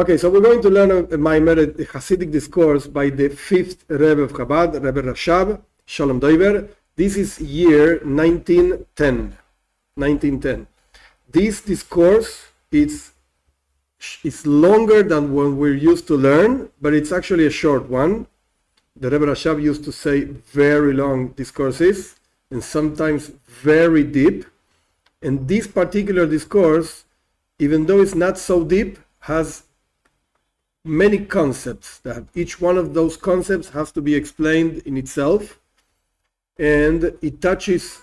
Okay, so we're going to learn a Hasidic discourse by the fifth Rebbe of Chabad, Rebbe Rashab, Shalom-B'nei. This is year 1910. This discourse is longer than what we're used to learn, but it's actually a short one. The Rebbe Rashab used to say very long discourses and sometimes very deep. And this particular discourse, even though it's not so deep, has many concepts that each one of those concepts has to be explained in itself. And it touches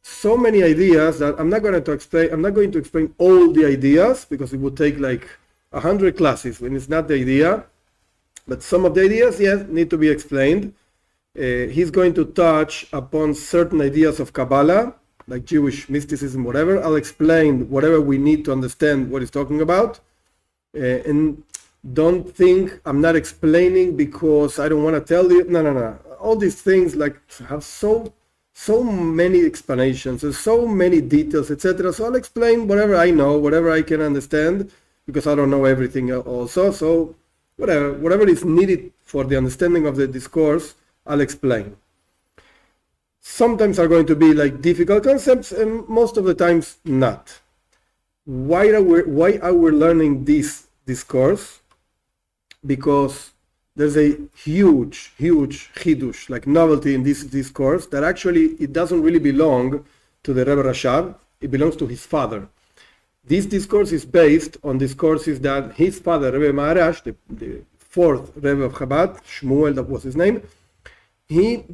so many ideas that I'm not going to explain all the ideas because it would take like 100 classes when it's not the idea. But some of the ideas, yes, need to be explained. He's going to touch upon certain ideas of Kabbalah, like Jewish mysticism, whatever. I'll explain whatever we need to understand what he's talking about. And don't think I'm not explaining because I don't want to tell you. No. All these things like have so many explanations and so many details, etc. So I'll explain whatever I know, whatever I can understand, because I don't know everything also. So whatever is needed for the understanding of the discourse, I'll explain. Sometimes are going to be like difficult concepts, and most of the times not. Why are we learning this discourse? Because there's a huge chidush, like novelty in this discourse, that actually it doesn't really belong to the Rebbe Rashab, it belongs to his father. This discourse is based on discourses that his father, Rebbe Maharash, the fourth Rebbe of Chabad, Shmuel, that was his name, he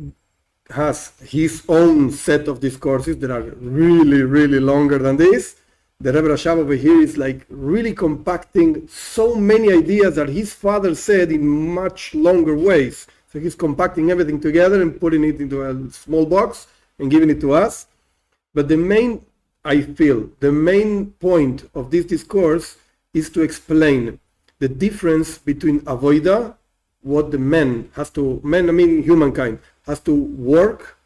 has his own set of discourses that are really longer than this. The Rebbe Rashab over here is like really compacting so many ideas that his father said in much longer ways. So he's compacting everything together and putting it into a small box and giving it to us. But the main point of this discourse is to explain the difference between avoida, what the humankind has to work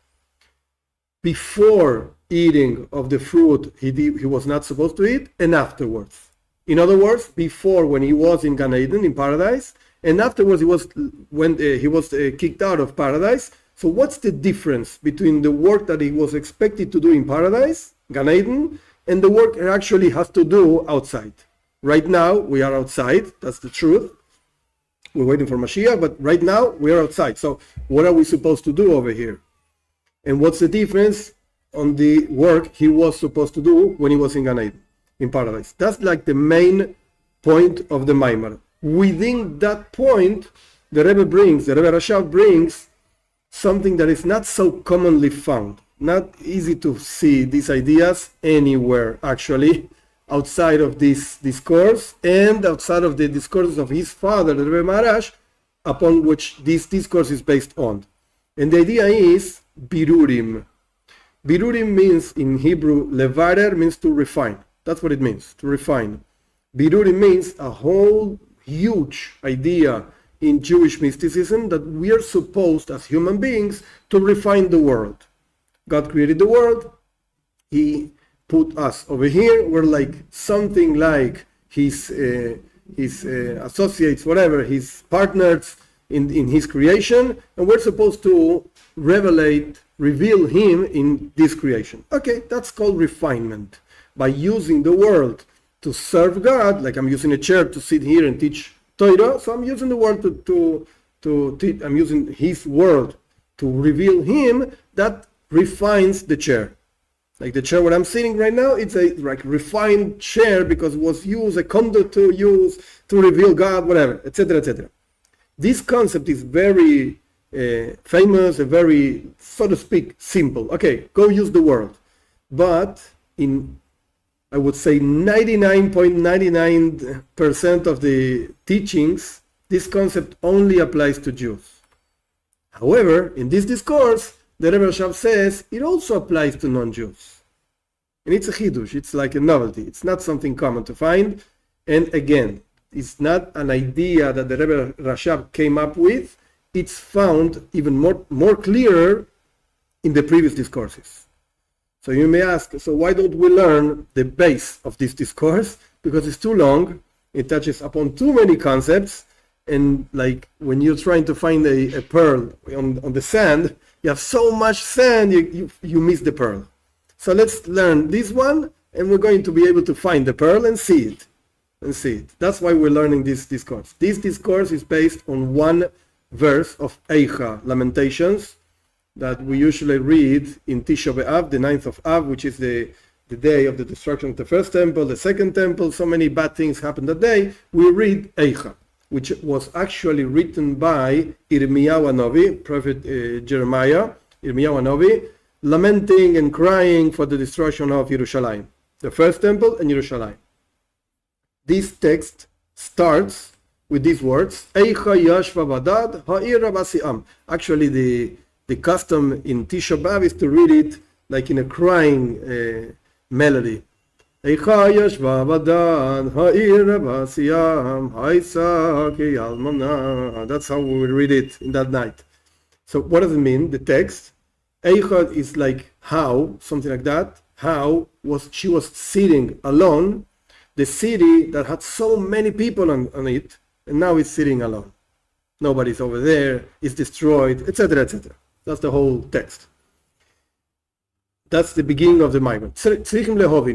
before eating of the fruit he was not supposed to eat, and afterwards. In other words, before, when he was in Gan Eden, in paradise, and afterwards when he was kicked out of paradise. So what's the difference between the work that he was expected to do in paradise, Gan Eden, and the work he actually has to do outside? Right now, we are outside, that's the truth. We're waiting for Mashiach, but right now, we are outside. So what are we supposed to do over here? And what's the difference on the work he was supposed to do when he was in Gan Eden, in paradise? That's like the main point of the Maimar. Within that point, the Rebbe Rashab brings something that is not so commonly found, not easy to see these ideas anywhere, actually, outside of this discourse and outside of the discourses of his father, the Rebbe Maharash, upon which this discourse is based on. And the idea is birurim. Birurim means in Hebrew, levarer means to refine. That's what it means, to refine. Birurim means a whole huge idea in Jewish mysticism that we are supposed as human beings to refine the world. God created the world. He put us over here. We're like something like his associates, whatever, his partners in his creation. And we're supposed to reveal him in this creation. Okay, that's called refinement. By using the world to serve God, like I'm using a chair to sit here and teach Torah, so I'm using the word to teach, I'm using his word to reveal him. That refines the chair. Like the chair where I'm sitting right now, it's a like refined chair because it was used, a conduit to use to reveal God, whatever, etc., etc. This concept is very famous, a very, so to speak, simple. Okay, go use the world. But in, I would say, 99.99% of the teachings, this concept only applies to Jews. However, in this discourse, the Rebbe Rashab says it also applies to non-Jews. And it's a chidush, it's like a novelty. It's not something common to find. And again, it's not an idea that the Rebbe Rashab came up with. It's found even more clearer in the previous discourses. So you may ask, so why don't we learn the base of this discourse? Because it's too long, It touches upon too many concepts. And like when you're trying to find a pearl on the sand, you have so much sand, you miss the pearl. So let's learn this one, and we're going to be able to find the pearl and see it. That's why we're learning this discourse. This discourse is based on one verse of Eicha, Lamentations, that we usually read in Tisha B'Av, the 9th of Av, which is the day of the destruction of the first temple, the second temple. So many bad things happened that day. We read Eicha, which was actually written by Yirmiyahu Hanavi, prophet Yirmiyahu Hanavi, lamenting and crying for the destruction of Yerushalayim, the first temple and Yerushalayim. This text starts with these words, Eicha Yashva Vadad Ha'ir Rabasi'am. Actually, the custom in Tisha B'Av is to read it like in a crying melody. Eicha Yashva Vadad Ha'ir Rabasi'am Haisa Ki Almana. That's how we will read it in that night. So what does it mean, the text? Eicha is like how, something like that. How she was sitting alone, the city that had so many people on it, and now it's sitting alone. Nobody's over there, it's destroyed, etc., etc. That's the whole text. That's the beginning of the migrant.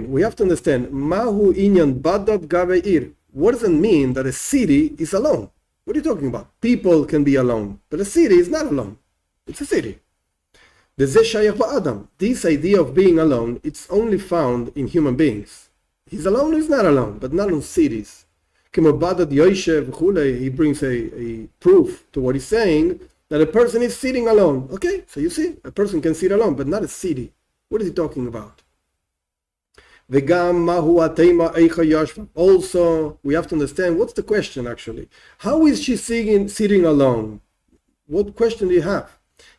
We have to understand, Mahu inyan badad gaveir. What does it mean that a city is alone? What are you talking about? People can be alone, but a city is not alone. It's a city. This idea of being alone, it's only found in human beings. He's alone or he's not alone, but not in cities. He brings a proof to what he's saying, that a person is sitting alone. Okay, so you see, a person can sit alone, but not a city. What is he talking about? Also, we have to understand, what's the question actually? How is she sitting alone? What question do you have?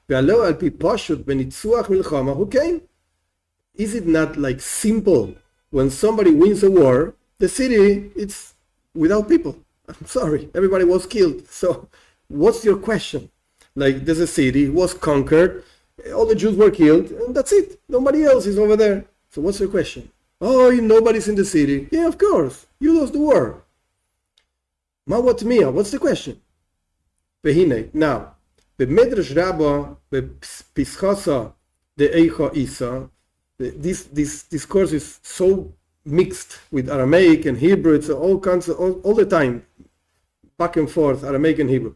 Is it not like simple? When somebody wins a war, the city, it's without people. I'm sorry, everybody was killed. So what's your question? Like, there's a city, was conquered, all the Jews were killed, and that's it. Nobody else is over there. So what's your question? Oh, nobody's in the city. Yeah, of course. You lost the war. What's the question? Now, the Medrash Rabbah, the Pischasa, the Eicha Isa, this discourse is so mixed with Aramaic and Hebrew. It's all kinds of, all the time, back and forth, Aramaic and Hebrew.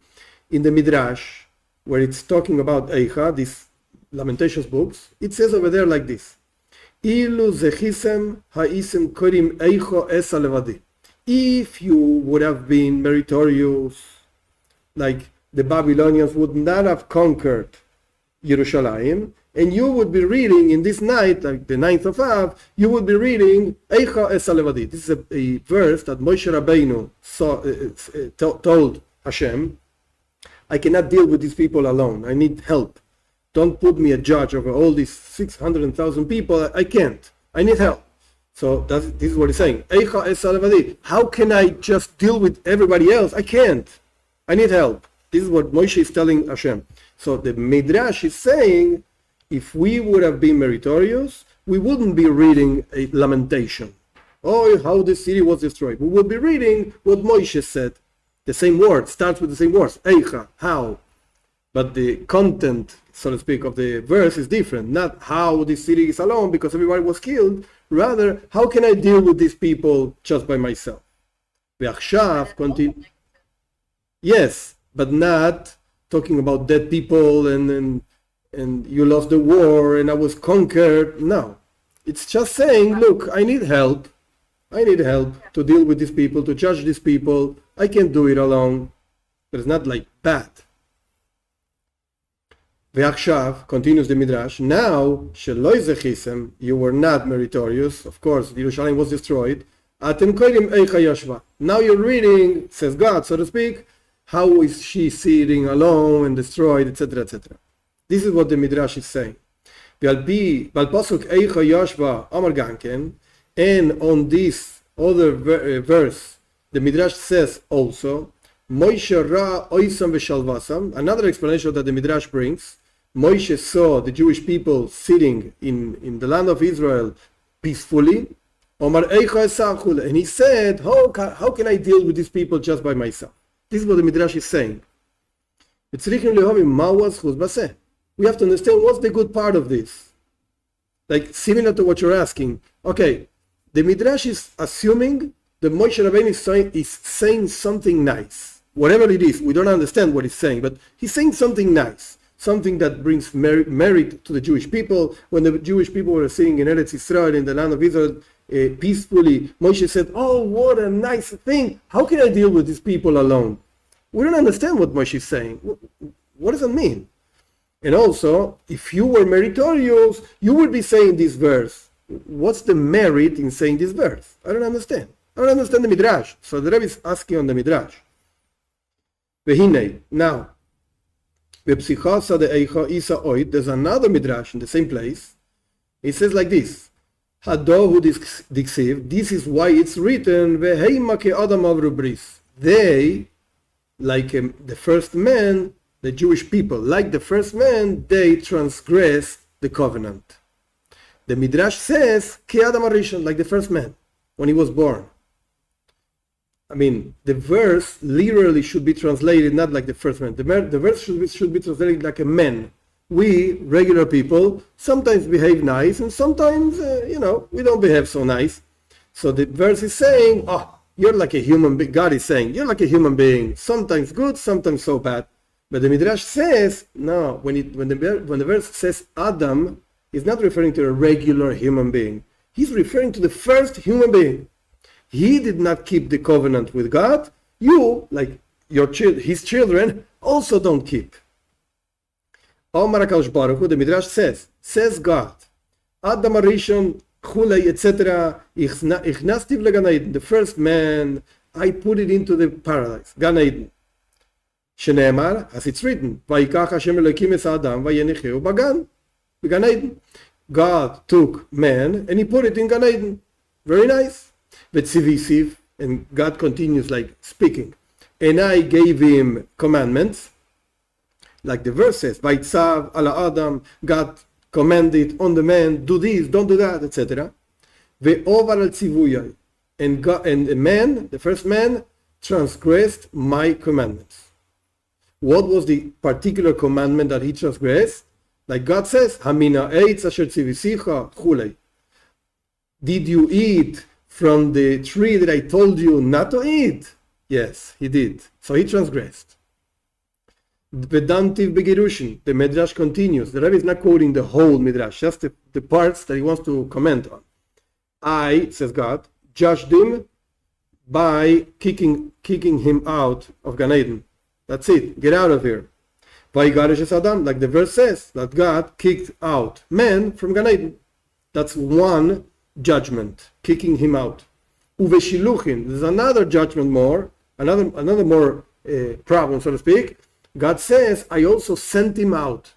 In the Midrash, where it's talking about Eicha, these Lamentations books, it says over there like this: Ilu zechisem ha'isem korim Eicha esa levadi. If you would have been meritorious, like the Babylonians would not have conquered Yerushalayim, and you would be reading in this night, like the 9th of Av, you would be reading Eicha esa levadi. This is a verse that Moshe Rabbeinu told Hashem, I cannot deal with these people alone. I need help. Don't put me a judge over all these 600,000 people. I can't. I need help. So this is what he's saying. Eicha esa levadi. How can I just deal with everybody else? I can't. I need help. This is what Moshe is telling Hashem. So the Midrash is saying, if we would have been meritorious, we wouldn't be reading a lamentation. Oh, how the city was destroyed. We would be reading what Moshe said. The same word, starts with the same words. Eicha, how. But the content, so to speak, of the verse is different. Not how this city is alone because everybody was killed. Rather, how can I deal with these people just by myself? Yes, but not talking about dead people and you lost the war and I was conquered. No. It's just saying, look, I need help. I need help to deal with these people, to judge these people. I can't do it alone. But it's not like bad. Ve'achshav, continues the Midrash, now, sheloi zechisem, you were not meritorious. Of course, Yerushalayim was destroyed. Atem koirim eicha yashva. Now you're reading, says God, so to speak, how is she sitting alone and destroyed, etc., etc. This is what the Midrash is saying. Bal pasuk eicha yashva amar ganken, and on this other verse, the Midrash says also, Moshe ra oisam v'shalvasam. Another explanation that the Midrash brings. Moshe saw the Jewish people sitting in the land of Israel peacefully. Omar Eicha Esachule. And he said, how can I deal with these people just by myself? This is what the Midrash is saying. We have to understand what's the good part of this. Like similar to what you're asking. Okay, the Midrash is assuming that Moshe Rabbeinu is saying something nice. Whatever it is, we don't understand what he's saying, but he's saying something nice. Something that brings merit to the Jewish people. When the Jewish people were sitting in Eretz Israel, in the land of Israel, peacefully, Moshe said, oh, what a nice thing. How can I deal with these people alone? We don't understand what Moshe is saying. What does it mean? And also, if you were meritorious, you would be saying this verse. What's the merit in saying this verse? I don't understand. I don't understand the Midrash. So the Rabbi is asking on the Midrash. Now, there's another Midrash in the same place. It says like this. This is why it's written, they, like the first man, the Jewish people, like the first man, they transgress the covenant. The Midrash says, like the first man, when he was born. I mean, the verse literally should be translated not like the first man. The verse should be translated like a man. We, regular people, sometimes behave nice, and sometimes, we don't behave so nice. So the verse is saying, you're like a human being. God is saying, you're like a human being. Sometimes good, sometimes so bad. But the Midrash says, no, when the verse says Adam, he's not referring to a regular human being. He's referring to the first human being. He did not keep the covenant with God. You, like his children, also don't keep. Omar HaKadosh Baruch Hu, the Midrash says God, Adam Arishon, Chulei, etc., Ichnastiv leGan Eden, the first man, I put it into the paradise, Gan Eden. Sheneemar, as it's written, Vayikach Hashem Elokim es Adam, Vayenicheu Bagan, Gan Eden. God took man and he put it in Gan Eden. Very nice. V'tzivisiv, and God continues like speaking. And I gave him commandments, like the verse says, Vayitzav ala Adam, God commanded on the man, do this, don't do that, etc. Ve'ovar al tzivuyai, and the man, the first man, transgressed my commandments. What was the particular commandment that he transgressed? Like God says, Hamina eitz asher tzivisicha chulei. Did you eat from the tree that I told you not to eat? Yes, he did. So he transgressed. Vedantiv begirushin. The Midrash continues. The Rabbi is not quoting the whole Midrash, just the parts that he wants to comment on. I, says God, judged him by kicking him out of Gan Eden. That's it. Get out of here. Vaygaresh Adam, like the verse says, that God kicked out man from Gan Eden. That's one judgment, kicking him out. Uveshiluchin, there's another judgment more, another more problem, so to speak. God says, I also sent him out.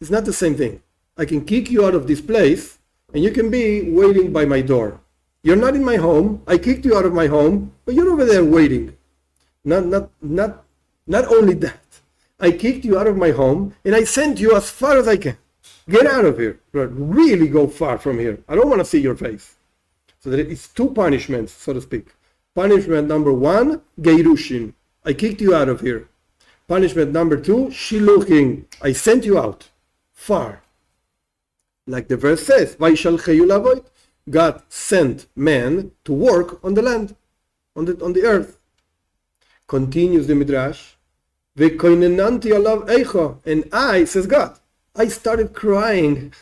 It's not the same thing. I can kick you out of this place, and you can be waiting by my door. You're not in my home. I kicked you out of my home, but you're over there waiting. Not only that. I kicked you out of my home, and I sent you as far as I can. Get out of here. Really go far from here. I don't want to see your face. So that it's two punishments, so to speak. Punishment number one, Geirushin. I kicked you out of here. Punishment number two, Shiluching. I sent you out. Far. Like the verse says, Vaishalcheyu lavoid. God sent man to work on the land, on the earth. Continues the Midrash. Vekoinenanti alav eicha. And I, says God, I started crying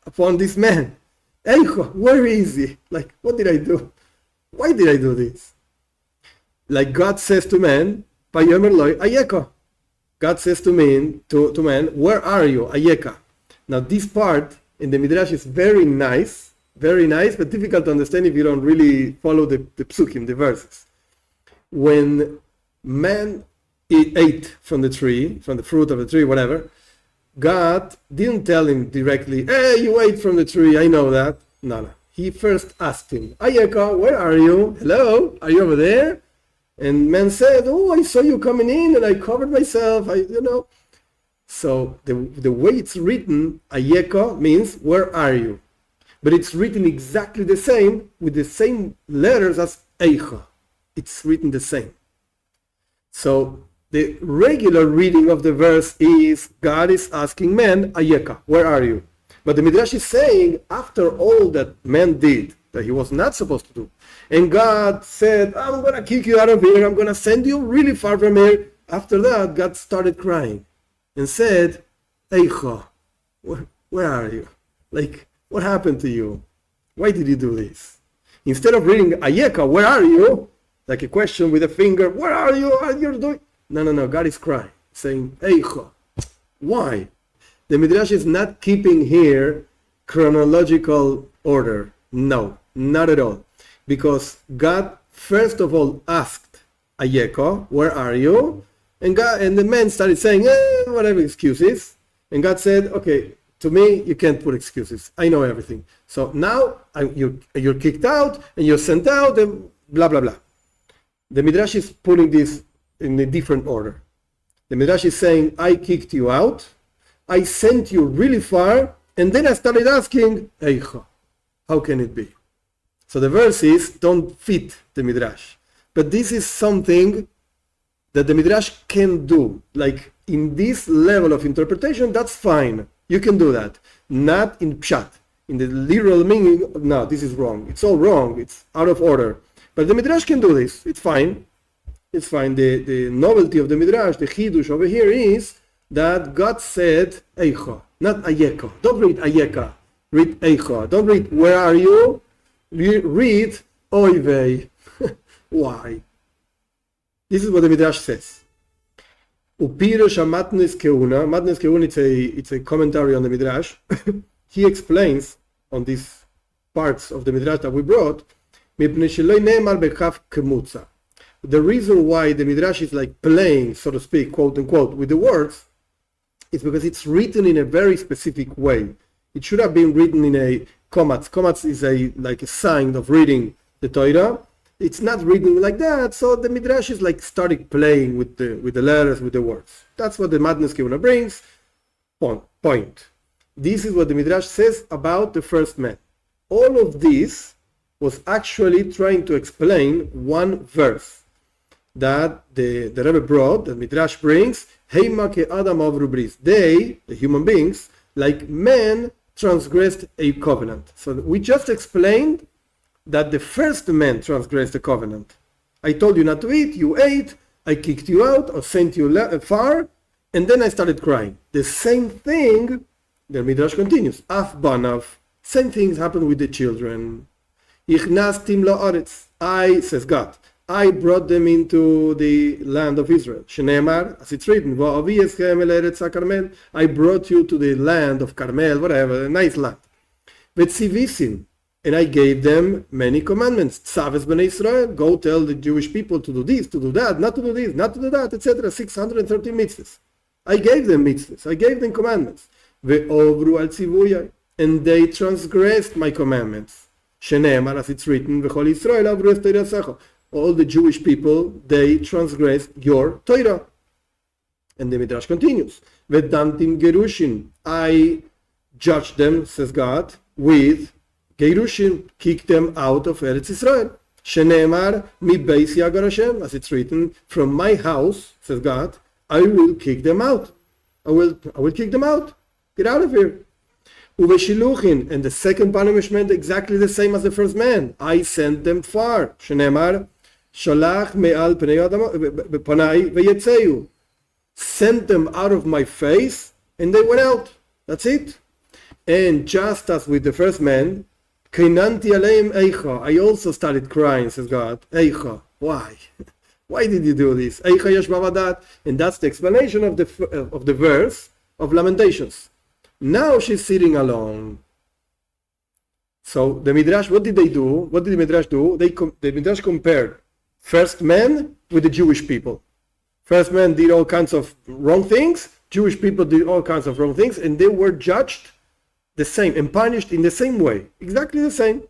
upon this man. Eicha, where is he? Like, what did I do? Why did I do this? Like God says to man, Vayomer loi ayeka. God says to man, where are you? Ayeka. Now this part in the Midrash is very nice, but difficult to understand if you don't really follow the psukim, the verses. When man ate from the tree, from the fruit of the tree, whatever, God didn't tell him directly, hey, you ate from the tree, I know that. No. He first asked him, Ayeka, where are you? Hello? Are you over there? And man said, oh, I saw you coming in and I covered myself, So the way it's written, Ayeka means, where are you? but it's written exactly the same with the same letters as Eicha. It's written the same. So the regular reading of the verse is God is asking man, Ayeka, where are you? But the Midrash is saying after all that man did, that he was not supposed to do, and God said, I'm going to kick you out of here, I'm going to send you really far from here. After that, God started crying and said, Eicha, where are you? Like, what happened to you? Why did you do this? Instead of reading Ayeka, where are you? Like a question with a finger, where are you? What are you doing? No. God is crying, saying, Eicha. Why? The Midrash is not keeping here chronological order. No, not at all. Because God, first of all, asked Ayeka, where are you? And the man started saying, whatever excuses. And God said, okay, to me, you can't put excuses. I know everything. So now you're kicked out and you're sent out and blah, blah, blah. The Midrash is putting this in a different order. The Midrash is saying, I kicked you out, I sent you really far, and then I started asking, Eicha, how can it be? So the verses don't fit the Midrash. But this is something that the Midrash can do. Like in this level of interpretation, that's fine. You can do that. Not in Pshat. In the literal meaning, no, this is wrong. It's all wrong. It's out of order. But the Midrash can do this. It's fine. It's fine. The novelty of the Midrash, the Chidush over here is that God said Eicha, not Ayeka. Don't read Ayeka. Read Eicha. Don't read where are you? Read Oivei. Why? This is what the Midrash says. Upirush Matnes Keuna. Matnes Keuna, it's a commentary on the Midrash. He explains on these parts of the Midrash that we brought, the reason why the Midrash is like playing, so to speak, quote unquote, with the words, is because it's written in a very specific way. It should have been written in a komatz. Komatz is like a sign of reading the Torah. It's not written like that, so the Midrash is like starting playing with the letters, with the words. That's what the Madness Kevuna brings. Point. This is what the Midrash says about the first man. All of this was actually trying to explain one verse that the Rebbe brought, that Midrash brings, Heima ke Adam avru bris. They, the human beings, like men, transgressed a covenant. So we just explained that the first man transgressed the covenant. I told you not to eat, you ate, I kicked you out or sent you far, and then I started crying. The same thing, the Midrash continues, Af banav, same things happened with the children. Ichnastim la'aretz, says God, I brought them into the land of Israel. Shneimar, as it's written, Va'avi eschem el eretz HaKarmel, I brought you to the land of Carmel, whatever, a nice land. Vetzivisim, and I gave them many commandments. Tzaves-B'nei Israel, go tell the Jewish people to do this, to do that, not to do this, not to do that, etc. 613 mitzvahs. I gave them mitzvahs, I gave them commandments. Ve'ovru al tzivuyai, and they transgressed my commandments. Shneimar, as it's written, V'chol Yisrael avru es Torasecha. All the Jewish people, they transgressed your Torah. And the Midrash continues. Vedantim gerushin, I judged them, says God, with gerushin, kicked them out of Eretz Israel. Shenemar mi beis yagar Hashem, as it's written, from my house, says God, I will kick them out. I will kick them out. Get out of here. Uveshiluchin, and the second punishment exactly the same as the first man. I sent them far. Shenemar shalach me'al panai veyetzeyu. Sent them out of my face, and they went out. That's it. And just as with the first man, Kainanti aleim eicha, I also started crying, says God. Eicha, why? Why did you do this? Eicha yesh bavadat. And that's the explanation of the verse of Lamentations. Now she's sitting alone. So the Midrash, what did they do? What did the Midrash do? The Midrash compared first man with the Jewish people. First man did all kinds of wrong things. Jewish people did all kinds of wrong things, and they were judged the same and punished in the same way. Exactly the same.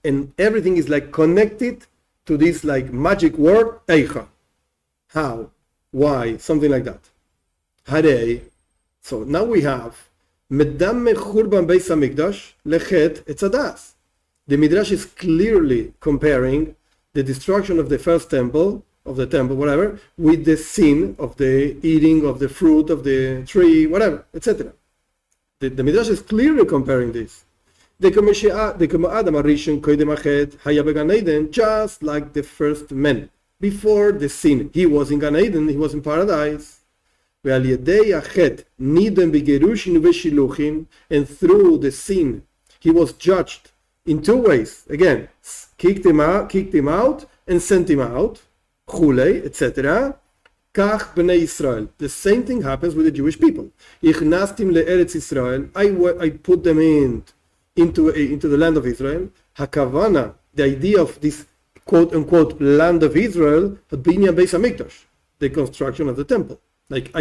And everything is like connected to this like magic word, Eicha. How? Why? Something like that. Harei. So now we have Medamme Churban Beis Hamikdash lechet etzadas. The Midrash is clearly comparing the destruction of the first temple, whatever, with the sin of the eating of the fruit of the tree, whatever, etc. The Midrash is clearly comparing this. Just like the first man, before the sin, he was in Gan Eden, he was in paradise. And through the sin, he was judged in two ways. Again, kicked him out, and sent him out, etc. Kach B'nei Israel. The same thing happens with the Jewish people. Ichnastim le'eretz Israel. I put them into the land of Israel. Hakavana, the idea of this quote unquote land of Israel, Binyan Beis Hamikdash, the construction of the temple. Like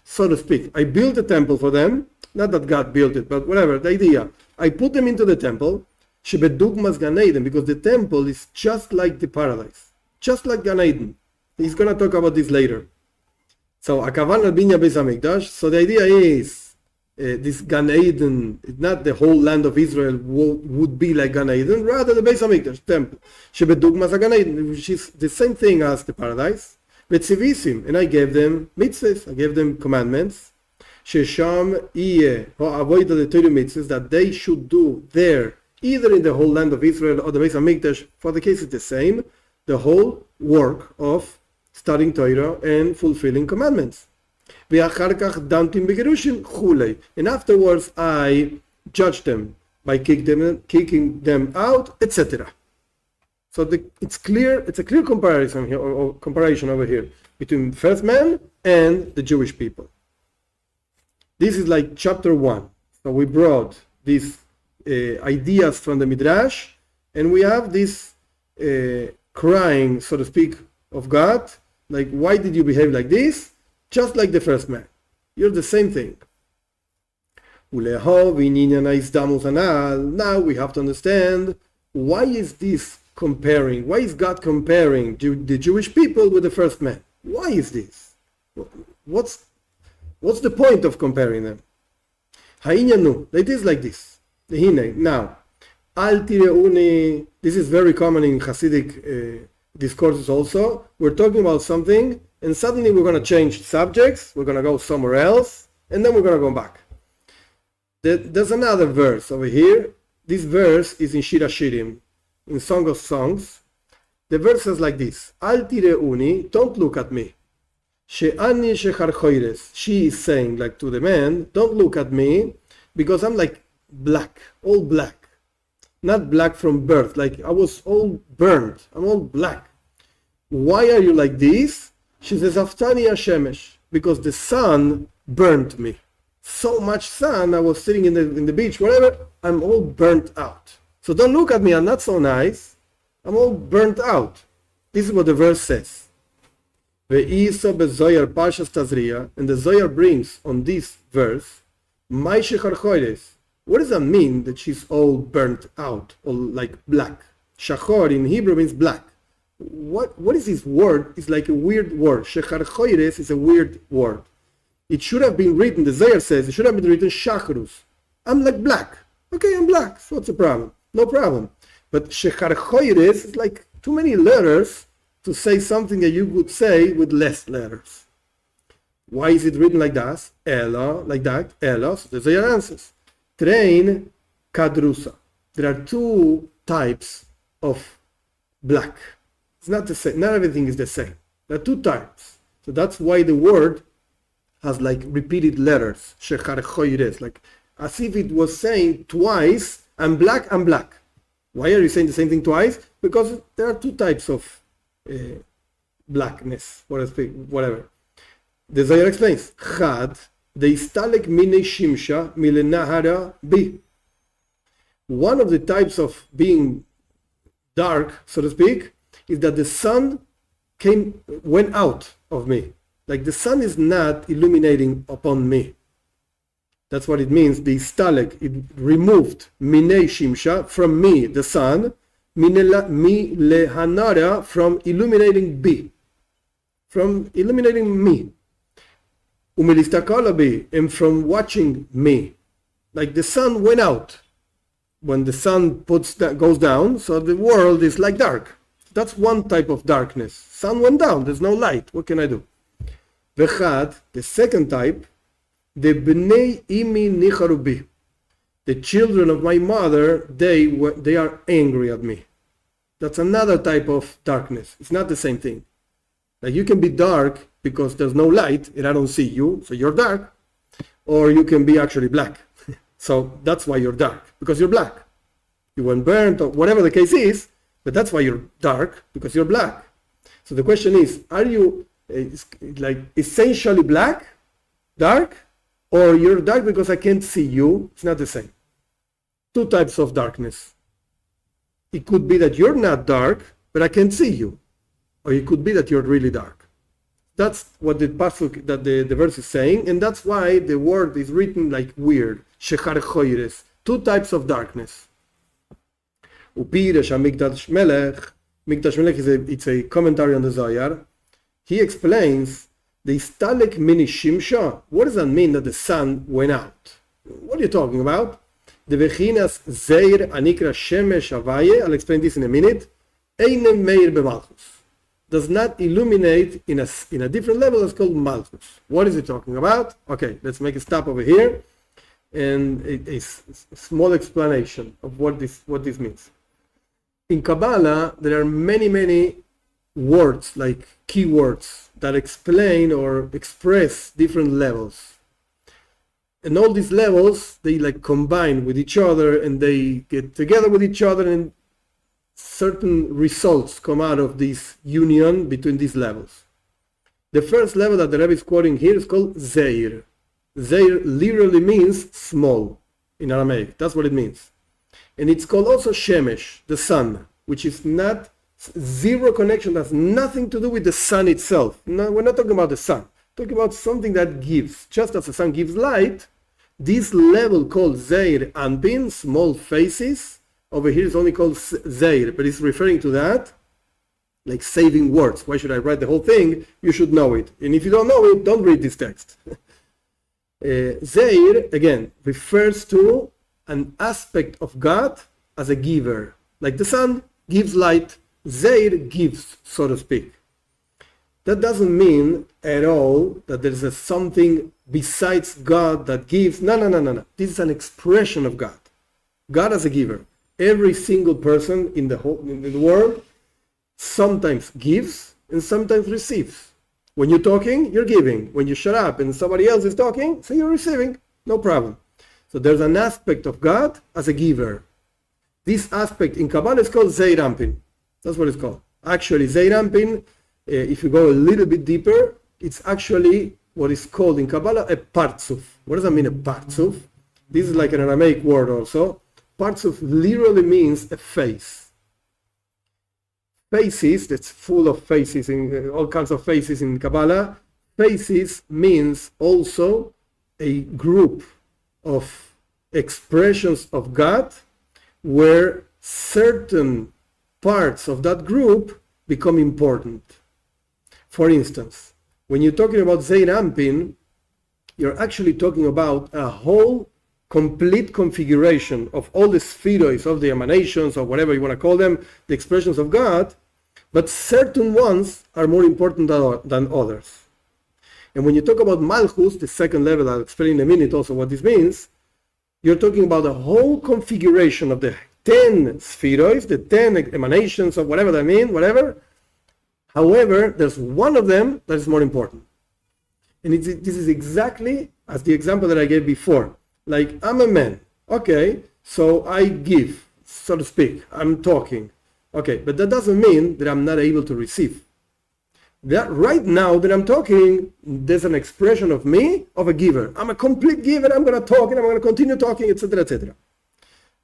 so to speak, I built a temple for them. Not that God built it, but whatever. The idea, I put them into the temple. Shebedugmas Gan Eden, because the temple is just like the paradise, just like Gan Eden. He's going to talk about this later. So Akavan al-Binya Beis HaMikdash. So the idea is this Gan Eden, not the whole land of Israel would be like Gan Eden, rather the Beis HaMikdash temple. Shebedugmas Gan Eden, which is the same thing as the paradise. Vetzivisim, and I gave them mitzvahs, I gave them commandments. Shesham iye ha'avoda the Torah mitzvahs, that they should do there, either in the whole land of Israel or the Beis HaMikdash. For the case it's the same, the whole work of studying Torah and fulfilling commandments. And afterwards I judged them by kicking them out, etc. So it's a clear comparison here, or comparison over here, between the first man and the Jewish people. This is like chapter 1. So we brought these ideas from the Midrash, and we have this crying, so to speak, of God, like, why did you behave like this? Just like the first man. You're the same thing. Now we have to understand, why is this comparing? Why is God comparing the Jewish people with the first man? Why is this? What's the point of comparing them? It is like this. Now, this is very common in Hasidic discourses also. We're talking about something, and suddenly we're going to change subjects, we're going to go somewhere else, and then we're going to go back. There's another verse over here. This verse is in Shir Hashirim, in Song of Songs. The verse says like this: Al tireuni, don't look at me. She'ani shecharchoires. She is saying, like to the man, don't look at me, because I'm like black, all black. Not black from birth, like I was all burnt. I'm all black. Why are you like this? She says, Aftani Hashemesh, because the sun burnt me. So much sun, I was sitting in the beach, whatever, I'm all burnt out. So don't look at me, I'm not so nice. I'm all burnt out. This is what the verse says. Ve'isa bezoyar parshas Tazria, and the Zoyar brings on this verse, Mai shecharchoires. What does that mean that she's all burnt out, or like black? Shachor in Hebrew means black. What is this word? It's like a weird word. Shecharchoires is a weird word. It should have been written, the Zohar says, it should have been written Shachrus. I'm like black. Okay, I'm black. So what's the problem? No problem. But Shecharchoires is like too many letters to say something that you would say with less letters. Why is it written like that? Ella, like that. Ella, so the Zohar answers. Train kadrusa. There are two types of black. It's not the same. Not everything is the same. There are two types. So that's why the word has like repeated letters. Shecharchoires, like as if it was saying twice, I'm black, I'm black. Why are you saying the same thing twice? Because there are two types of blackness, whatever. The Zohar explains. Chad. Deistalek mine shimsha milenahara bi. One of the types of being dark, so to speak, is that the sun went out of me. Like the sun is not illuminating upon me. That's what it means. Deistalek, it removed mine shimsha, from me, the sun, milehanara, from illuminating bi, from illuminating me. And from watching me. Like the sun went out. When the sun goes down, so the world is like dark. That's one type of darkness. Sun went down, there's no light. What can I do? V'chad, the second type, the b'nei imi nicharu bi. The children of my mother, they are angry at me. That's another type of darkness. It's not the same thing. Like you can be dark because there's no light and I don't see you, so you're dark. Or you can be actually black. So that's why you're dark, because you're black. You weren't burnt or whatever the case is, but that's why you're dark, because you're black. So the question is, are you like essentially black, dark, or you're dark because I can't see you? It's not the same. Two types of darkness. It could be that you're not dark, but I can't see you. Or it could be that you're really dark. That's what the pasuk, that the verse is saying, and that's why the word is written like weird. Shechar choires. Two types of darkness. Upirash Mikdash Melech. Mikdash Melech it's a commentary on the Zohar. He explains the Istalek mini Shimsha. What does that mean that the sun went out? What are you talking about? The Vechinas Zeir Anikra Shemesh Avaye. I'll explain this in a minute. Einem Meir Bemalchus. Does not illuminate in a different level that's called Malchus. What is it talking about? Okay, let's make a stop over here and a small explanation of what this means. In Kabbalah, there are many words, like keywords, that explain or express different levels. And all these levels, they like combine with each other and they get together with each other, and certain results come out of this union between these levels. The first level that the Rabbi is quoting here is called Zeir. Zeir literally means small in Aramaic. That's what it means. And it's called also Shemesh, the sun, which is not zero connection, has nothing to do with the sun itself. No, we're not talking about the sun. We're talking about something that gives. Just as the sun gives light, this level called Zeir Anpin, small faces, over here is only called Zeir, but it's referring to that, like saving words. Why should I write the whole thing? You should know it. And if you don't know it, don't read this text. Zeir, again, refers to an aspect of God as a giver. Like the sun gives light, Zeir gives, so to speak. That doesn't mean at all that there is something besides God that gives. No. This is an expression of God. God as a giver. Every single person in the world sometimes gives and sometimes receives. When you're talking, you're giving. When you shut up and somebody else is talking, so you're receiving. No problem. So there's an aspect of God as a giver. This aspect in Kabbalah is called Zeir Anpin. That's what it's called. Actually, Zeir Anpin, if you go a little bit deeper, it's actually what is called in Kabbalah a partzuf. What does that mean, a partzuf? This is like an Aramaic word also. Partzuf literally means a face. Faces, that's full of faces, in all kinds of faces in Kabbalah. Faces means also a group of expressions of God where certain parts of that group become important. For instance, when you're talking about Zeir Anpin, you're actually talking about a whole complete configuration of all the spheroids of the emanations, or whatever you want to call them, the expressions of God, but certain ones are more important than others. And when you talk about Malchus, the second level, I'll explain in a minute also what this means, you're talking about a whole configuration of the 10 spheroids, the 10 emanations of whatever they mean, whatever. However, there's one of them that is more important. And this is exactly as the example that I gave before. Like, I'm a man. Okay, so I give, so to speak. I'm talking. Okay, but that doesn't mean that I'm not able to receive. That right now that I'm talking, there's an expression of me, of a giver. I'm a complete giver. I'm going to talk and I'm going to continue talking, etc., etc.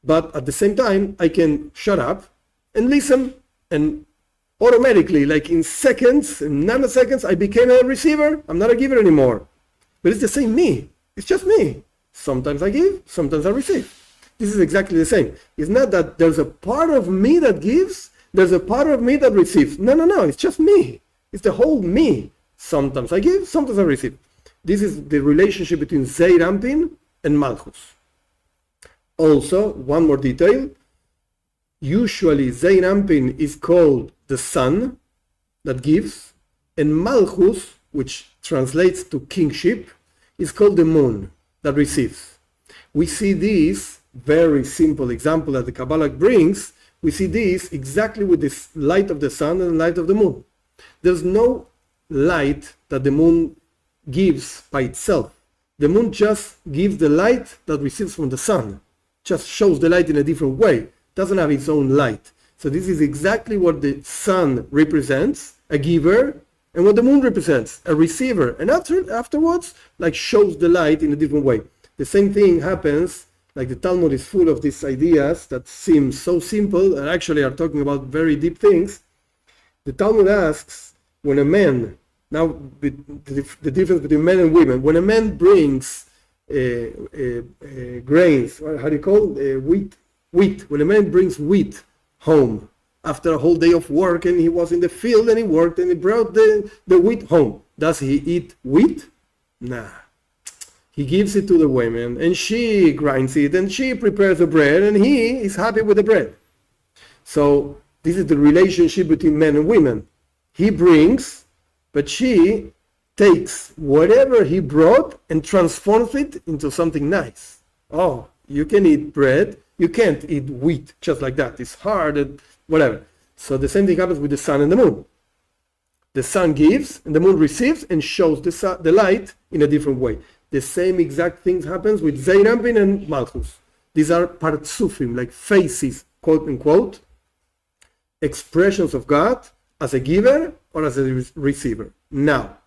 But at the same time, I can shut up and listen, and automatically, like in seconds, in nanoseconds, I became a receiver. I'm not a giver anymore. But it's the same me. It's just me. Sometimes I give, sometimes I receive. This is exactly the same. It's not that there's a part of me that gives, there's a part of me that receives. No. It's just me. It's the whole me. Sometimes I give, sometimes I receive. This is the relationship between Zeir Anpin and Malchus. Also, one more detail. Usually, Zein Ampin is called the sun that gives, and Malchus, which translates to kingship, is called the moon that receives. We see this very simple example that the Kabbalah brings. We see this exactly with this light of the sun and the light of the moon. There's no light that the moon gives by itself. The moon just gives the light that receives from the sun, just shows the light in a different way, doesn't have its own light. So this is exactly what the sun represents, a giver, and what the moon represents, a receiver. And afterwards, like shows the light in a different way. The same thing happens, like the Talmud is full of these ideas that seem so simple and actually are talking about very deep things. The Talmud asks, when a man, now the difference between men and women, when a man brings grains, how do you call it? Wheat. When a man brings wheat home after a whole day of work and he was in the field and he worked and he brought the wheat home, does he eat wheat? Nah. He gives it to the women and she grinds it and she prepares the bread and he is happy with the bread. So this is the relationship between men and women. He brings, but she takes whatever he brought and transforms it into something nice. Oh, you can eat bread, you can't eat wheat just like that. It's hard and whatever. So the same thing happens with the sun and the moon. The sun gives and the moon receives and shows the light in a different way. The same exact things happens with Zein Ampin and Malchus. These are partsufim, like faces, quote unquote, expressions of God as a giver or as a receiver. Now,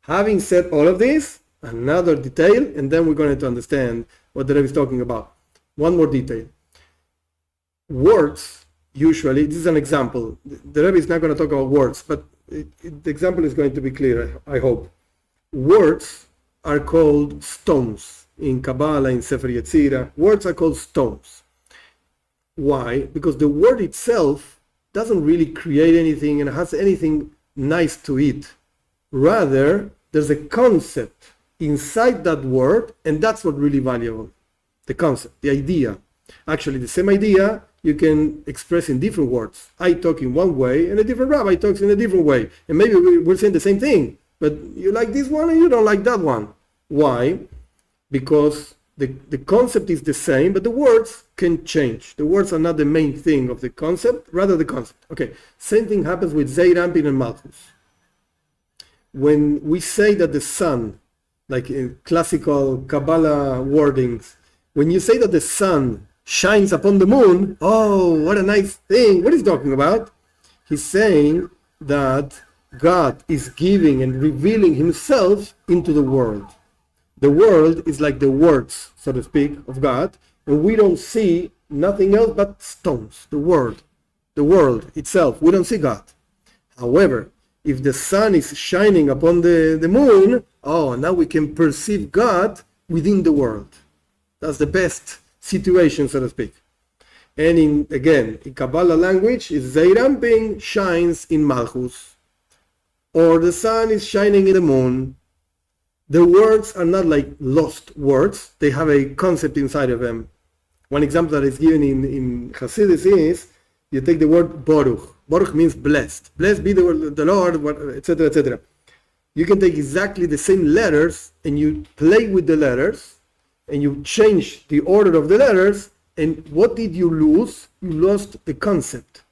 having said all of this, another detail, and then we're going to understand what the Rabbi is talking about. One more detail. Words, usually, this is an example. The Rabbi is not going to talk about words, but the example is going to be clear, I hope. Words are called stones. In Kabbalah, in Sefer Yetzirah, words are called stones. Why? Because the word itself doesn't really create anything and has anything nice to it. Rather, there's a concept inside that word, and that's what's really valuable. The concept, the idea. Actually, the same idea you can express in different words. I talk in one way, and a different rabbi talks in a different way. And maybe we're saying the same thing, but you like this one and you don't like that one. Why? Because the concept is the same, but the words can change. The words are not the main thing of the concept, rather the concept. Okay, same thing happens with Zein Ampin and Malchus. When we say that the sun, like in classical Kabbalah wordings, when you say that the sun shines upon the moon, oh, what a nice thing. What is he talking about? He's saying that God is giving and revealing himself into the world. The world is like the words, so to speak, of God, and we don't see nothing else but stones, the world itself. We don't see God. However, if the sun is shining upon the moon, oh, now we can perceive God within the world. That's the best situation, so to speak. And in Kabbalah language, is Zein Ampin shines in Malchus, or the sun is shining in the moon. The words are not like lost words. They have a concept inside of them. One example that is given in Hasidus is, you take the word Baruch. Baruch means blessed. Blessed be the Lord, etc., etc. You can take exactly the same letters and you play with the letters and you change the order of the letters, and what did you lose? You lost the concept.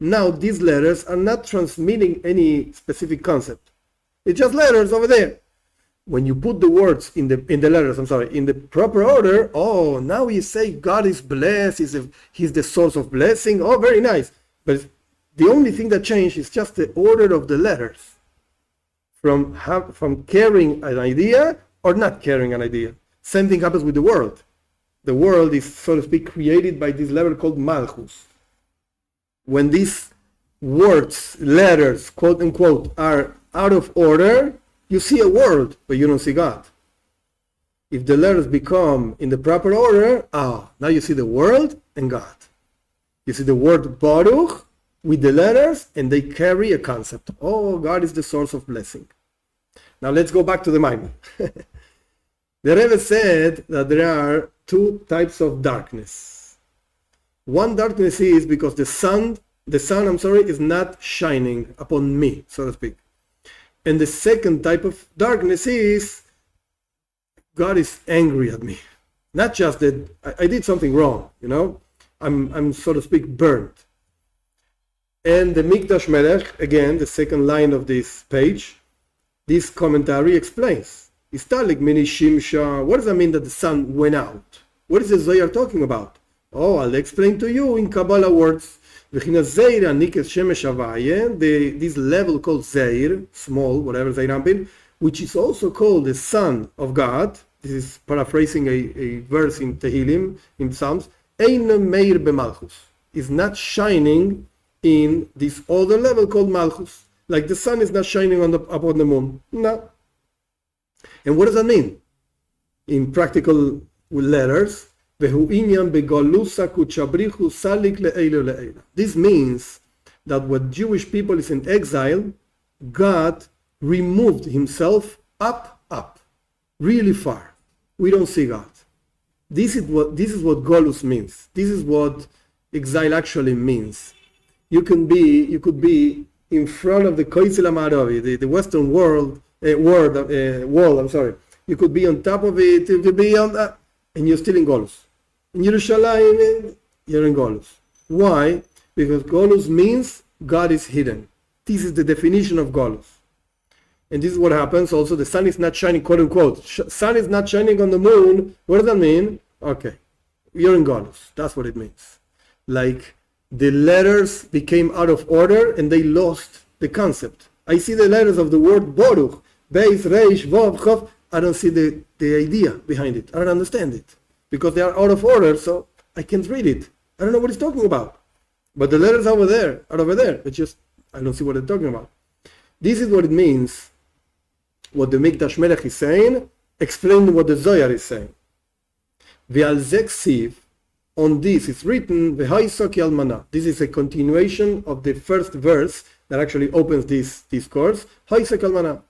Now these letters are not transmitting any specific concept. It's just letters over there. When you put the words in the letters, in the proper order, oh, now you say God is blessed, he's the source of blessing. Oh, very nice. But the only thing that changed is just the order of the letters. From carrying an idea or not carrying an idea. Same thing happens with the world. The world is, so to speak, created by this level called Malchus. When these words, letters, quote unquote, are out of order, you see a world, but you don't see God. If the letters become in the proper order, now you see the world and God. You see the word Baruch with the letters, and they carry a concept. Oh, God is the source of blessing. Now let's go back to the Maimon. The Rebbe said that there are two types of darkness. One darkness is because the sun, is not shining upon me, so to speak. And the second type of darkness is God is angry at me. Not just that I did something wrong, I'm so to speak burnt. And the Mikdash Melech, again, the second line of this page, this commentary explains. Istalik mini shimsha. What does that mean that the sun went out? What is the Zohar talking about? Oh, I'll explain to you in Kabbalah words. This level called Zeir, small, whatever Zeirampin, which is also called the Son of God. This is paraphrasing a verse in Tehillim, in Psalms. Eina Meir b'Malchus, is not shining in this other level called Malchus. Like the sun is not shining upon the moon. No. And what does that mean? In practical letters, this means that when Jewish people is in exile, God removed himself up, really far. We don't see God. This is what Golus means. This is what exile actually means. You could be in front of the Koitzel Amaravi, the Western wall. You could be on top of it. You could be on that, and you're still in Golus. In Yerushalayim, you're in Golus. Why? Because Golus means God is hidden. This is the definition of Golus. And this is what happens. Also, the sun is not shining, quote unquote. Sun is not shining on the moon. What does that mean? Okay, you're in Golus. That's what it means. Like the letters became out of order and they lost the concept. I see the letters of the word Boruch, Beis, Reish, Vav, Chav. I don't see the idea behind it. I don't understand it. Because they are out of order, so I can't read it. I don't know what it's talking about. But the letters are over there. It's just, I don't see what they're talking about. This is what it means, what the Mikdash Melech is saying, explaining what the Zohar is saying. V'al zeksiv, on this is written, V'haisoki almana. This is a continuation of the first verse that actually opens this discourse. Haisoki almana.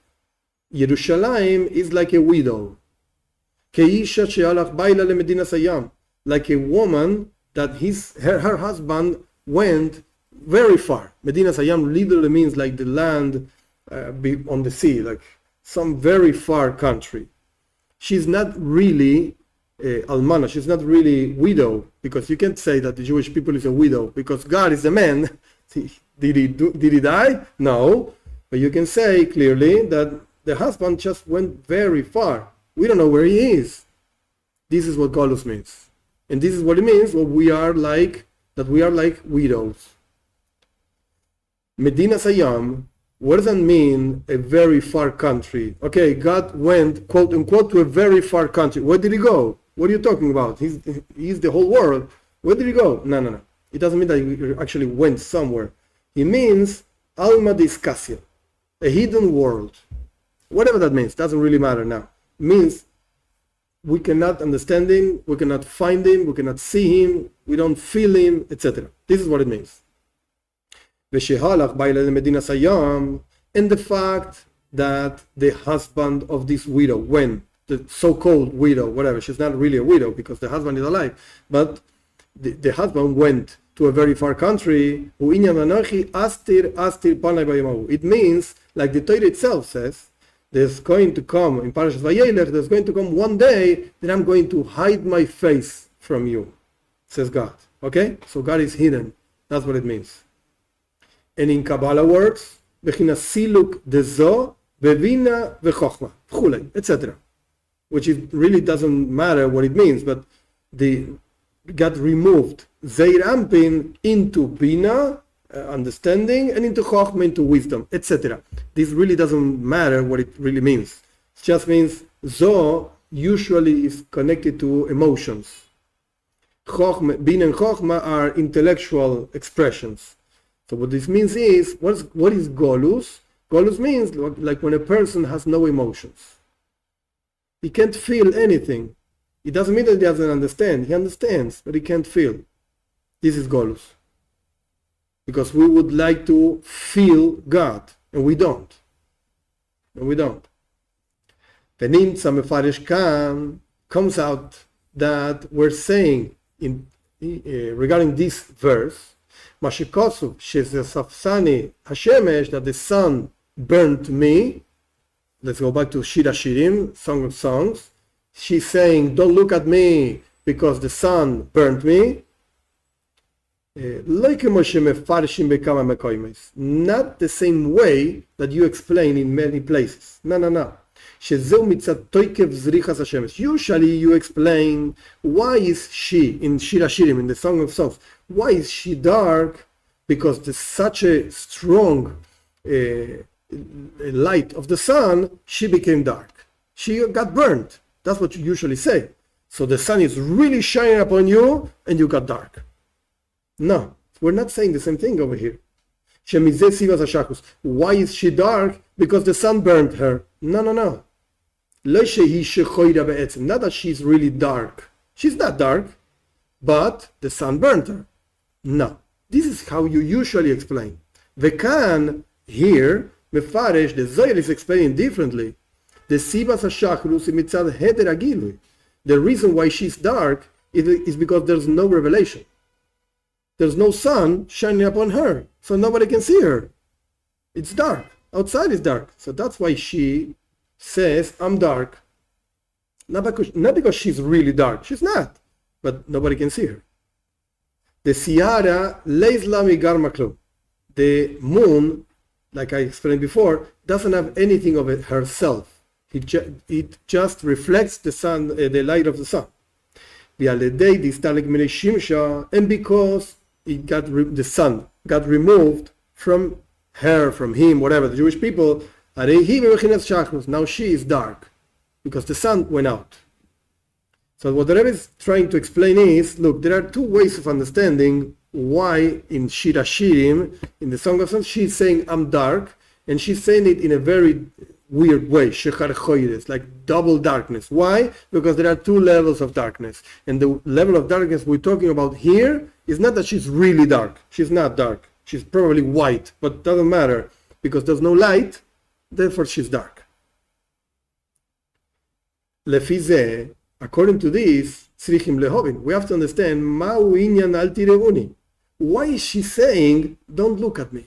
Yerushalayim is like a widow. Keisha she'alach baila lemedina sayam. Like a woman that her husband went very far. Medina Sayam literally means like the land on the sea, like some very far country. She's not really almana, she's not really widow, because you can't say that the Jewish people is a widow, because God is a man. Did he die? No. But you can say clearly that the husband just went very far. We don't know where he is. This is what Golus means. And this is what it means, that we are like widows. Medina Sayam, what does that mean, a very far country? Okay, God went, quote unquote, to a very far country. Where did he go? What are you talking about? He's the whole world. Where did he go? No. It doesn't mean that he actually went somewhere. It means Alma Discassia, a hidden world. Whatever that means, doesn't really matter now. It means we cannot understand him, we cannot find him, we cannot see him, we don't feel him, etc. This is what it means. And the fact that the husband of this widow, when the so-called widow, whatever, she's not really a widow because the husband is alive, but the husband went to a very far country. It means, like the Torah itself says, there's going to come, in Parashat Vayelech, there's going to come one day that I'm going to hide my face from you, says God. Okay? So God is hidden. That's what it means. And in Kabbalah words, siluk dezo, vevina vechochma, etc. Which it really doesn't matter what it means, but God removed Zeir Ampin into Bina, understanding, and into Chochma, into wisdom, etc. This really doesn't matter what it really means. It just means Zo usually is connected to emotions. Chochma, Bina and Chochma are intellectual expressions. So what this means is, what is Golus? Golus means like when a person has no emotions. He can't feel anything. It doesn't mean that he doesn't understand. He understands, but he can't feel. This is Golus. Because we would like to feel God, and we don't. Penimtza Mefarish Kan comes out that we're saying regarding this verse, Mashikosu Shezesafsani Hashemesh, that the sun burnt me. Let's go back to Shir Hashirim, Song of Songs. She's saying, don't look at me because the sun burnt me. Not the same way that you explain in many places. No. Usually you explain, why is she, in Shir Hashirim, in the Song of Songs, why is she dark? Because there's such a strong light of the sun, she became dark. She got burnt. That's what you usually say. So the sun is really shining upon you and you got dark. No, we're not saying the same thing over here. Why is she dark? Because the sun burned her. No. Not that she's really dark. She's not dark, but the sun burned her. No. This is how you usually explain. Vekan, here, Mefarish, the Zohar is explaining differently. The reason why she's dark is because there's no revelation. There's no sun shining upon her, so nobody can see her. It's dark. Outside is dark. So that's why she says, I'm dark. Not because she's really dark. She's not. But nobody can see her. The Siyara leis lami garmaklum. The moon, like I explained before, doesn't have anything of it herself. It just reflects the sun, the light of the sun. And because the sun got removed from her, from him, whatever, the Jewish people, now she is dark because the sun went out. So what the Rebbe is trying to explain is, look, there are two ways of understanding why in Shir Hashirim, in the Song of Songs, she's saying I'm dark, and she's saying it in a very weird way, like double darkness. Why? Because there are two levels of darkness, and the level of darkness we're talking about here is not that she's really dark. She's not dark. She's probably white, but doesn't matter because there's no light, therefore she's dark. Lefize, according to this, we have to understand why is she saying don't look at me?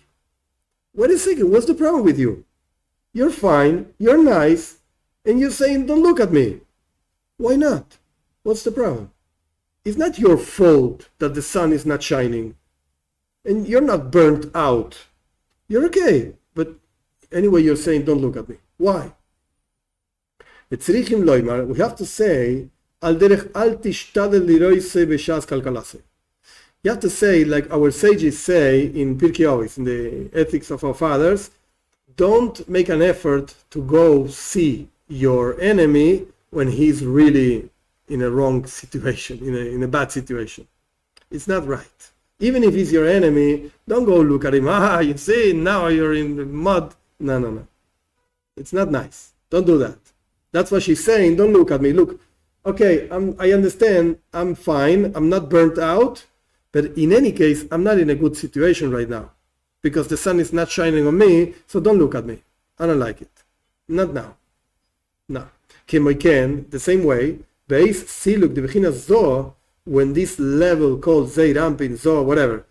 Wait a second, what's the problem with you? You're fine, you're nice, and you're saying don't look at me. Why not? What's the problem? It's not your fault that the sun is not shining. And you're not burnt out. You're okay. But anyway, you're saying don't look at me. Why? We have to say, you have to say, like our sages say in Pirkei Avos, in the Ethics of Our Fathers, don't make an effort to go see your enemy when he's really in a wrong situation, in a bad situation. It's not right. Even if he's your enemy, don't go look at him. You see, now you're in the mud. No. It's not nice. Don't do that. That's what she's saying. Don't look at me. Look, okay, I understand. I'm fine. I'm not burnt out. But in any case, I'm not in a good situation right now because the sun is not shining on me. So don't look at me. I don't like it. Not now. No. The same way, when this level called Zeir Ampin, Zoh, whatever,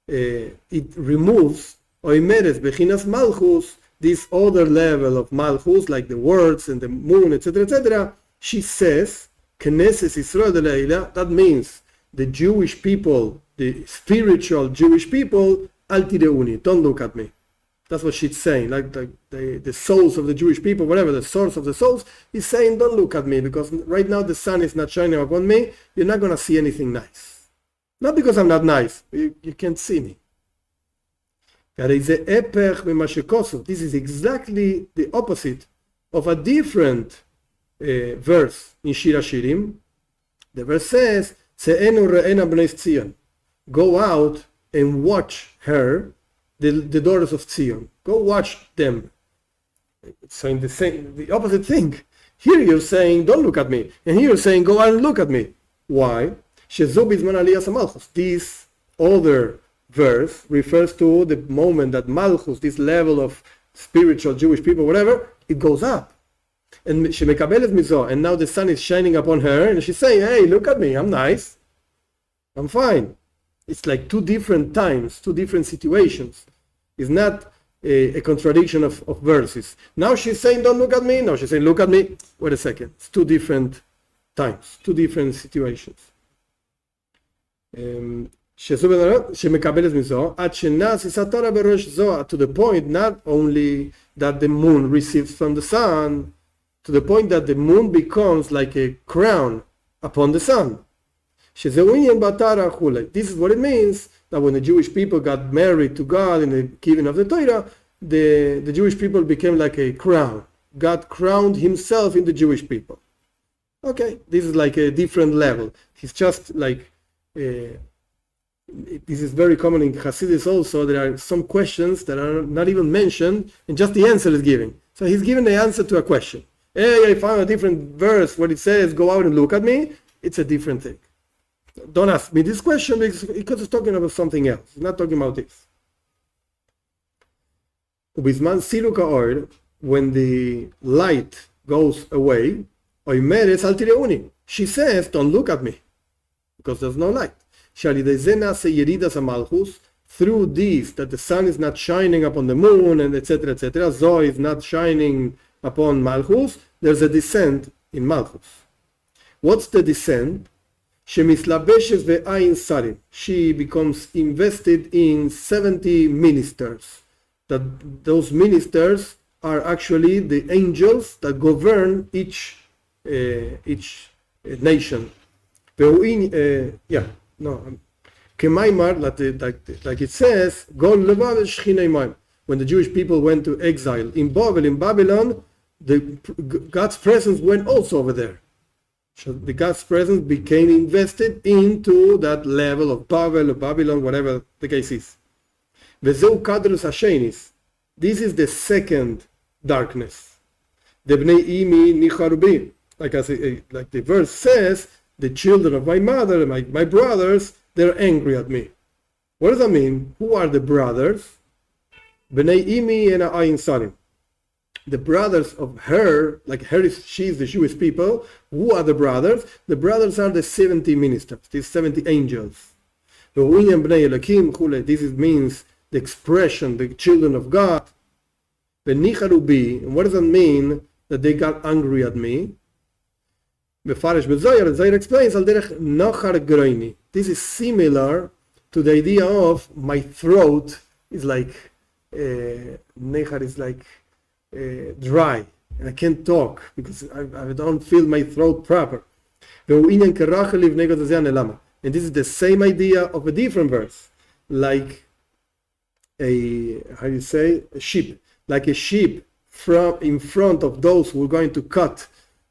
it removes Oimeres Bechinas Malchus, this other level of Malchus, like the words and the moon, etc., she says, Knesses Yisrael de Leila, that means the Jewish people, the spiritual Jewish people, Al Tireuni, don't look at me. That's what she's saying, like the souls of the Jewish people, whatever, the source of the souls, is saying, don't look at me, because right now the sun is not shining upon me, you're not going to see anything nice. Not because I'm not nice, you can't see me. This is exactly the opposite of a different verse in Shir Hashirim. The verse says, go out and watch her, the daughters of Zion. Go watch them. It's saying the opposite thing. Here you're saying, don't look at me. And here you're saying, go out and look at me. Why? This other verse refers to the moment that Malchus, this level of spiritual Jewish people, whatever, it goes up. And she mekabelet mizo, and now the sun is shining upon her, and she's saying, "Hey, look at me, I'm nice, I'm fine." It's like two different times, two different situations. It's not a contradiction of verses. Now she's saying, "Don't look at me." Now she's saying, "Look at me." Wait a second. It's two different times, two different situations. To the point not only that the moon receives from the sun, to the point that the moon becomes like a crown upon the sun. This is what it means that when the Jewish people got married to God in the giving of the Torah, the Jewish people became like a crown. God crowned himself in the Jewish people. Okay, this is like a different level. He's just like, this is very common in Hasidus also. There are some questions that are not even mentioned, and just the answer is given. So he's given the answer to a question. Hey, I found a different verse where it says, "Go out and look at me." It's a different thing. Don't ask me this question because it's talking about something else. It's not talking about this. When the light goes away, she says, "Don't look at me," because there's no light. Through this, that the sun is not shining upon the moon, and etc., etc., Zoe is not shining upon Malchus, there's a descent in Malchus. What's the descent? She becomes invested in 70 ministers. That those ministers are actually the angels that govern each nation. Like it says, when the Jewish people went to exile in Babylon, God's presence went also over there. So the God's presence became invested into that level of Babylon, whatever the case is. This is the second darkness. Like the verse says, the children of my mother, my brothers, they're angry at me. What does that mean? Who are the brothers? B'nei imi and ayin sarim. The brothers of her, like her, she's the Jewish people. Who are the brothers? The brothers are the 70 ministers, these 70 angels. This means the expression, the children of God. And what does that mean that they got angry at me? Zohar explains, this is similar to the idea of my throat is like, nechar is like dry, and I can't talk because I don't feel my throat proper. And this is the same idea of a different verse, like a sheep, like a sheep from in front of those who are going to cut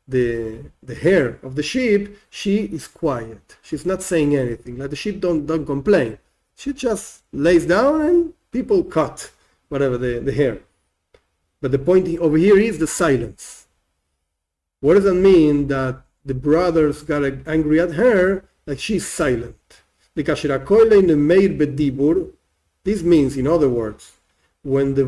the hair of the sheep. She is quiet. She's not saying anything. Like the sheep don't complain. She just lays down and people cut whatever the hair. But the point over here is the silence. What does that mean that the brothers got angry at her? Like she's silent. This means, in other words, when the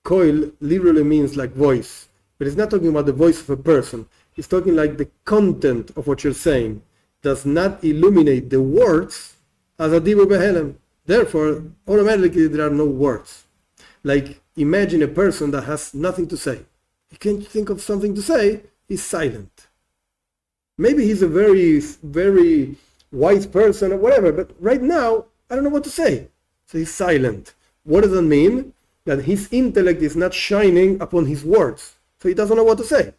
koil literally means like voice, but it's not talking about the voice of a person. It's talking like the content of what you're saying does not illuminate the words as a dibur behelem. Therefore, automatically there are no words. Like imagine a person that has nothing to say. He can't think of something to say. He's silent. Maybe he's a very, very wise person or whatever, but right now I don't know what to say. So he's silent. What does that mean? That his intellect is not shining upon his words. So he doesn't know what to say.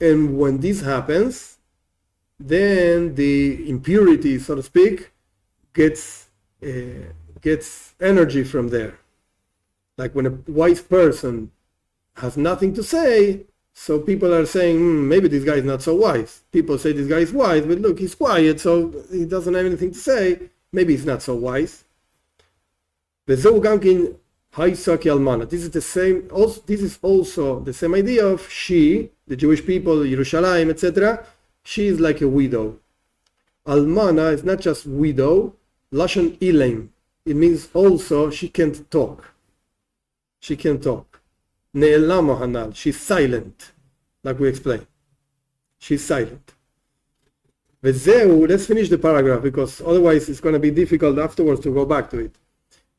And when this happens, then the impurity, so to speak, gets energy from there. Like when a wise person has nothing to say, so people are saying, maybe this guy is not so wise. People say this guy is wise, but look, he's quiet, so he doesn't have anything to say. Maybe he's not so wise. This is the same. Also, this is also the same idea of she, the Jewish people, Yerushalayim, etc. She is like a widow. Almana is not just widow. Lashon ilim. It means also she can't talk. she can't talk. Ne'elamo hanal, she's silent, like we explained. She's silent. Vezeu, let's finish the paragraph because otherwise it's going to be difficult afterwards to go back to it.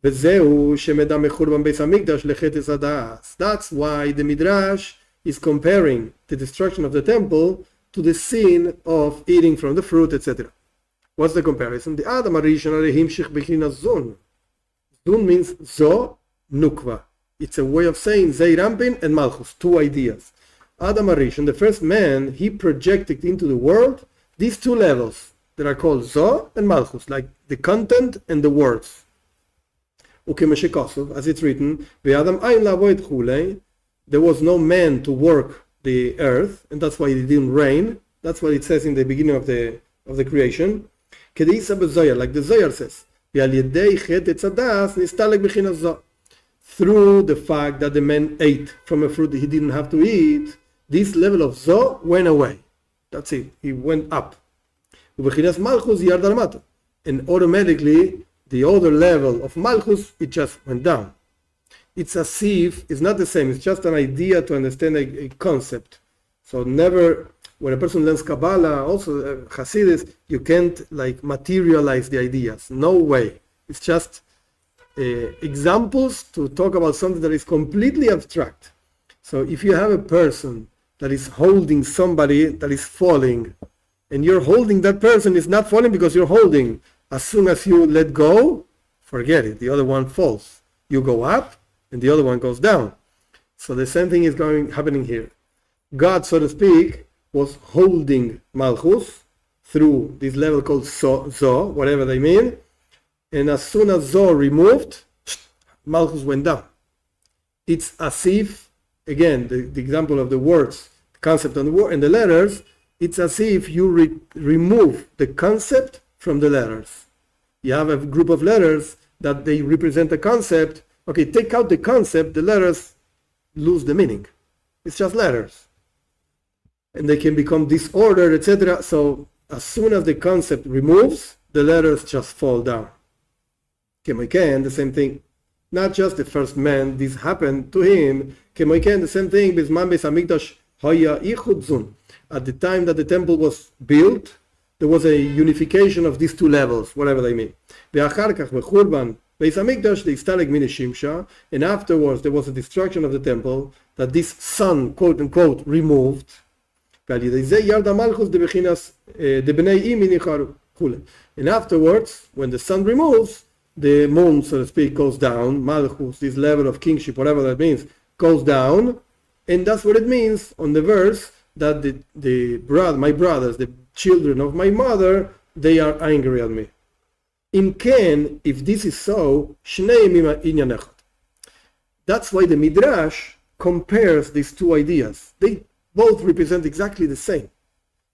Vezeu shemeda mechurban beis hamikdash lechetes hadas. That's why the Midrash is comparing the destruction of the temple to the sin of eating from the fruit, etc. What's the comparison? The Adam Arishon himshich bechinas zun. Zun means zo nukva. It's a way of saying Zeirampin and Malchus, two ideas. Adam Arishon, the first man, he projected into the world these two levels that are called Zo and Malchus, like the content and the words. As it's written, there was no man to work the earth, and that's why it didn't rain. That's what it says in the beginning of the creation. Like the Zohar says, through the fact that the man ate from a fruit that he didn't have to eat, this level of Zo went away. That's it. He went up. And automatically, the other level of Malchus, it just went down. It's as if, it's not the same. It's just an idea to understand a concept. So never, when a person learns Kabbalah, also Hasidus, you can't like materialize the ideas. No way. It's just examples to talk about something that is completely abstract. So if you have a person that is holding somebody that is falling, and you're holding that person is not falling because you're holding. As soon as you let go, forget it. The other one falls. You go up, and the other one goes down. So the same thing is happening here. God, so to speak, was holding Malchus through this level called Zo, whatever they mean. And as soon as Zo removed, Malchus went down. It's as if, again, the example of the words, the concept and the letters, it's as if you remove the concept from the letters. You have a group of letters that they represent a concept. Okay, take out the concept, the letters lose the meaning. It's just letters. And they can become disordered, etc. So as soon as the concept removes, the letters just fall down. Kemoiken, the same thing. Not just the first man, this happened to him. Kemoiken, the same thing. Bizman beis hamikdash haya ichud zun. At the time that the temple was built, there was a unification of these two levels, whatever they mean. And afterwards there was a destruction of the temple that this sun, quote unquote, removed. And afterwards, when the sun removes, the moon, so to speak, goes down. Malchus, this level of kingship, whatever that means, goes down. And that's what it means on the verse that my brothers, the children of my mother, they are angry at me. In Ken, if this is so, that's why the Midrash compares these two ideas. They both represent exactly the same.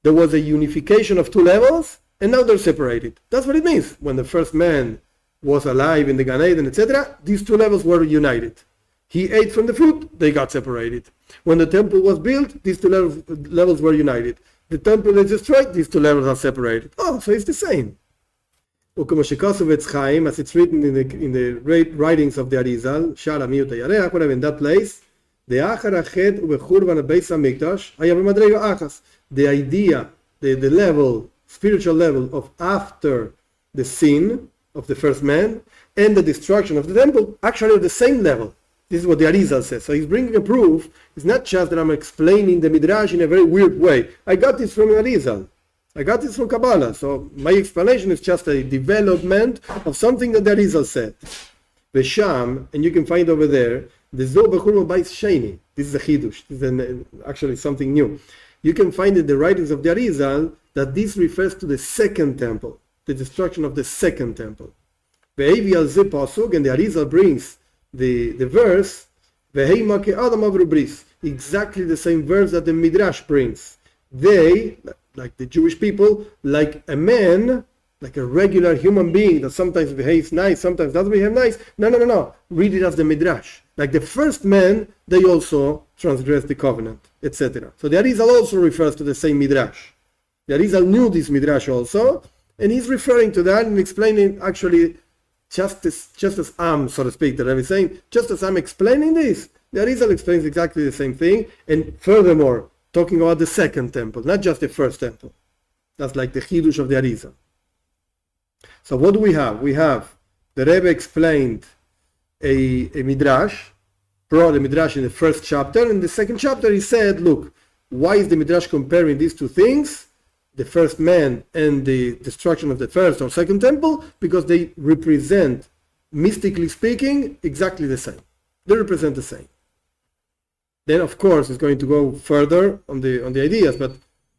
There was a unification of two levels, and now they're separated. That's what it means. When the first man was alive in the Gan Eden, etc., these two levels were united. He ate from the fruit, they got separated. When the temple was built, these two levels were united. The temple is destroyed, these two levels are separated. Oh, so it's the same. As it's written in the writings of the Arizal, whatever, in that place, the idea, the level, spiritual level of after the sin of the first man and the destruction of the temple, actually at the same level. This is what the Arizal says. So he's bringing a proof. It's not just that I'm explaining the Midrash in a very weird way. I got this from Arizal. I got this from Kabbalah. So my explanation is just a development of something that the Arizal said. Vesham, and you can find over there, the Zo Bechurban Bais Sheni. This is a Chidush. This is actually something new. You can find in the writings of the Arizal that this refers to the second temple, the destruction of the second temple. Ve'evi al ze pasuk, and the Arizal brings the verse, exactly the same verse that the Midrash brings. They, like the Jewish people, like a man, like a regular human being that sometimes behaves nice, sometimes doesn't behave nice. No. Read it as the Midrash. Like the first man, they also transgressed the covenant, etc. So the Arizal also refers to the same Midrash. The Arizal knew this Midrash also, and he's referring to that and explaining actually just as I'm, so to speak, the Rebbe is saying, just as I'm explaining this, the Arizal explains exactly the same thing, and furthermore, talking about the second temple, not just the first temple. That's like the Chidush of the Arizal. So what do we have? We have the Rebbe explained a Midrash, brought a Midrash in the first chapter. In the second chapter, he said, look, why is the Midrash comparing these two things, the first man and the destruction of the first or second temple? Because they represent, mystically speaking, exactly the same. They represent the same. Then, of course, it's going to go further on the ideas, but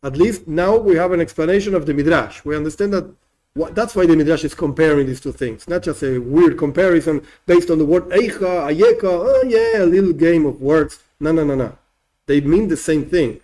at least now we have an explanation of the Midrash. We understand that that's why the Midrash is comparing these two things, not just a weird comparison based on the word Eicha, Ayeka, a little game of words. No. They mean the same thing.